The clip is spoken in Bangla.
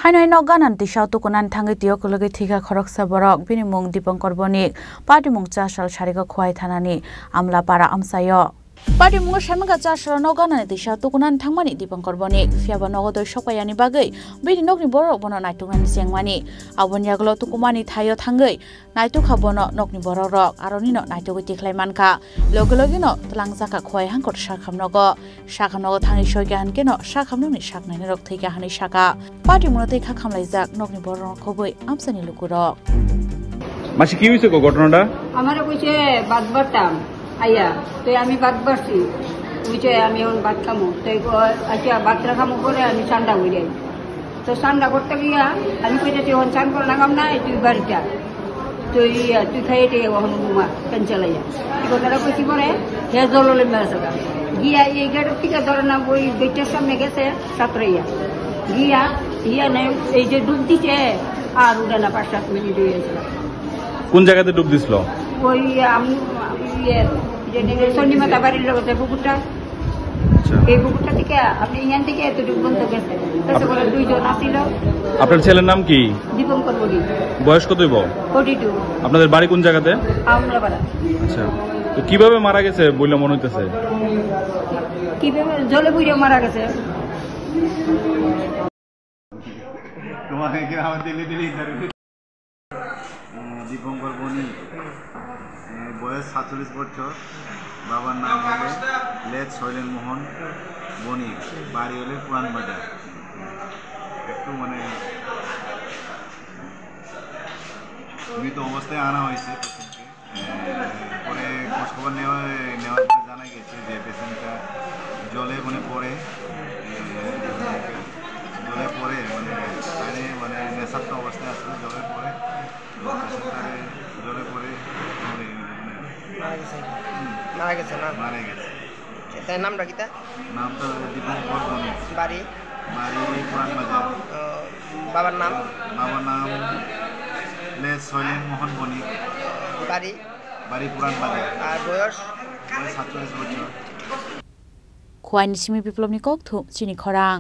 Hanoi no ganan ti shau tukunan thangai tiyo kulagi thika khoroksa borok bini mung Dipankar Bonik party mung chasal sharika khwai thanani amla para amsayo party mung shamga chasal no ganan ti shau tukunan thangmani Dipankar Bonik fiaba nogodoi sokayani bagai bini nokni borok bono naitukani sengmani abon yaglo tukumani thayo thangai naituk habono nokni borok rok aroni no naitugi tiklai manka logi no tlangjaka khwai hangkor sakhamnogo thangi soigan keno sakhamnoni saknani rok thika hani saka party munotei khamlaijak nokni borok khoboi amsani lukurok মাসি কি হইছে ঘটনাটা আমারে কইছে বাদ বাটাম আইয়া তো আমি বাদ বাড়ছি কইছে আমি এখন বাদ খামু তাই আচ্ছা বাদরা খামু করে আমি ঠান্ডা হই যাই তো ঠান্ডা করতে গিয়া আমি কইতে তুই এখন চান করে লাগাম না তুই বাড়িটা তুই খাইতে এখন ঘুমা পেন চালাইয়া এই কথাটা কইছি পরে হে জললে মেসে গিয়া এই গেটের থেকে ধরে না ওই গেটের সামনে গেছে সাতরাইয়া গিয়া নাই এই যে ডুব দিছে আর উড়ে না 5-7 মিনিট হয়ে গেছিল কোন জায়গাতে ডুব দিছিল ওই আমি যে সন্নিমাতা বাড়ির লোকের পুকুরটা এই পুকুরটা থেকে আপনি এখান থেকে এতটুকু বন্ধ গেছে তারপরে দুইজন আসছিল আপনার ছেলের নাম কি দীপঙ্কর বণিক বয়স কত হইব 42 আপনাদের বাড়ি কোন জায়গাতে আমরাপাড়া আচ্ছা তো কিভাবে মারা গেছে বলে মনে হইতেছে কিভাবে জলে পুড়ে মারা গেছে তোমাকে কি আমার দিলি দীপঙ্কর বণিক বয়স 47 বছর বাবার নাম হলো লেজ শৈলেন মোহন বণিক বাড়ি হলে পুরান বাজার একটু মানে মৃত অবস্থায় আনা হয়েছে পরে খোঁজখবর নেওয়ার পরে জানা গেছে যে পেশেন্টটা জলে পড়ে মানে নেশাত্ম অবস্থায় আসলে জলে পড়ে মারা গেছে তাই নামটা কি নামটা দীপঙ্কর বণিক বাড়ি পুরান বাজার বাবার নাম লেজ শৈলেন মোহন বণিক বাড়ি পুরান বাজার আর বয়স 47 বছর খোয়াইনি সিমি বিপ্লবনি কক থু চিনি খরাং